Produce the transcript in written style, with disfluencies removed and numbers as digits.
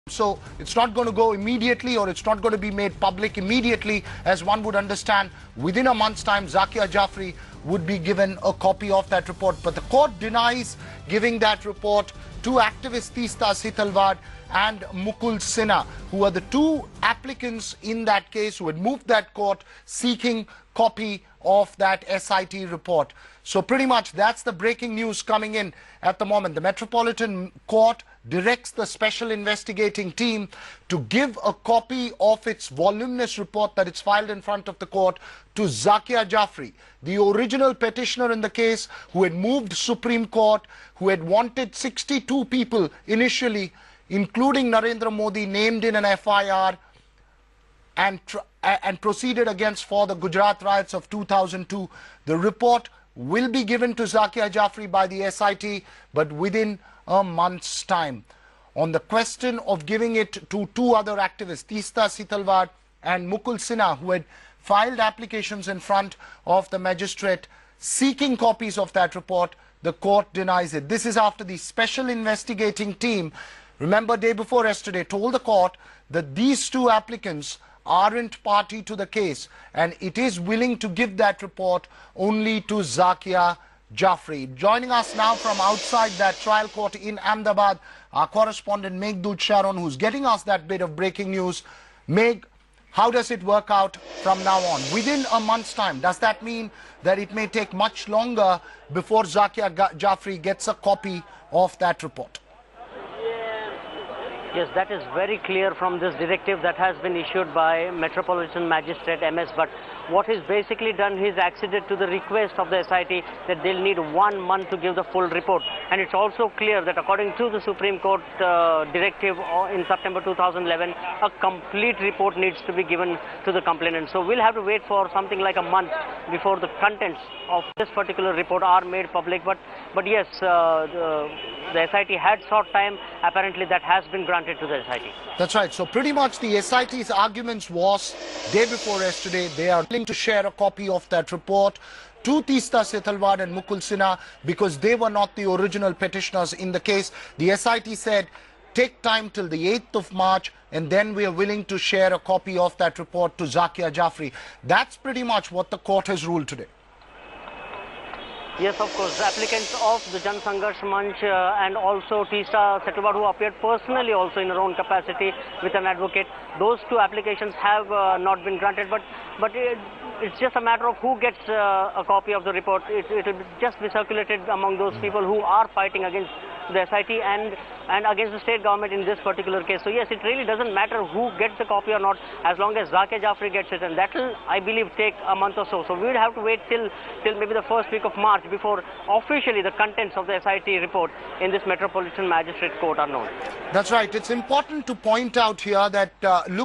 So it's not going to go immediately, or it's not going to be made public immediately, as one would understand. Within a month's time, Zakia Jafri would be given a copy of that report. But the court denies giving that report to activist Cases-Zakia Talwar and Mukul Sinha, who are the two applicants in that case who had moved that court seeking copy of that SIT report. So pretty much that's the breaking news coming in at the moment. The Metropolitan Court directs the special investigating team to give a copy of its voluminous report that it's filed in front of the court to Zakia Jafri, the original petitioner in the case, who had moved Supreme Court, who had wanted 62 people initially, including Narendra Modi, named in an FIR and proceeded against for the Gujarat riots of 2002. The report will be given to Zakia Jafri by the SIT, but within a month's time. On the question of giving it to two other activists, Cases-Zakia Talwar and Mukul Sinha, who had filed applications in front of the magistrate seeking copies of that report, the court denies it. This is after the special investigating team, remember day before yesterday, told the court that these two applicants aren't party to the case and it is willing to give that report only to Zakia Jafri. Joining us now from outside that trial court in Ahmedabad, our correspondent Meghdut Sharon, who's getting us that bit of breaking news. Meg, how does it work out from now on? Within a month's time, does that mean that it may take much longer before Zakia Jafri gets a copy of that report? Yes, that is very clear from this directive that has been issued by Metropolitan Magistrate MS. But what he's basically done, he's acceded to the request of the SIT that they'll need 1 month to give the full report. And it's also clear that according to the Supreme Court directive in September 2011, a complete report needs to be given to the complainant. So we'll have to wait for something like a month before the contents of this particular report are made public. But yes, the SIT had sought time. Apparently that has been granted to the SIT. That's right. So pretty much the SIT's arguments was, day before yesterday, they are willing to share a copy of that report to Cases-Zakia Talwar and Mukul Sinha because they were not the original petitioners in the case. The SIT said, take time till the 8th of March and then we are willing to share a copy of that report to Zakia Jafri. That's pretty much what the court has ruled today. Yes, of course. The applicants of the Jan Sangharsh Manch and also Cases-Zakia Talwar, who appeared personally also in their own capacity with an advocate, those two applications have not been granted. But it's just a matter of who gets a copy of the report. It will just be circulated among those people who are fighting against the SIT and against the state government in this particular case. So yes, it really doesn't matter who gets the copy or not, as long as Zakia Jafri gets it, and that will, I believe, take a month or so. So we will have to wait till maybe the first week of March before officially the contents of the SIT report in this Metropolitan Magistrate Court are known. That's right. It's important to point out here that look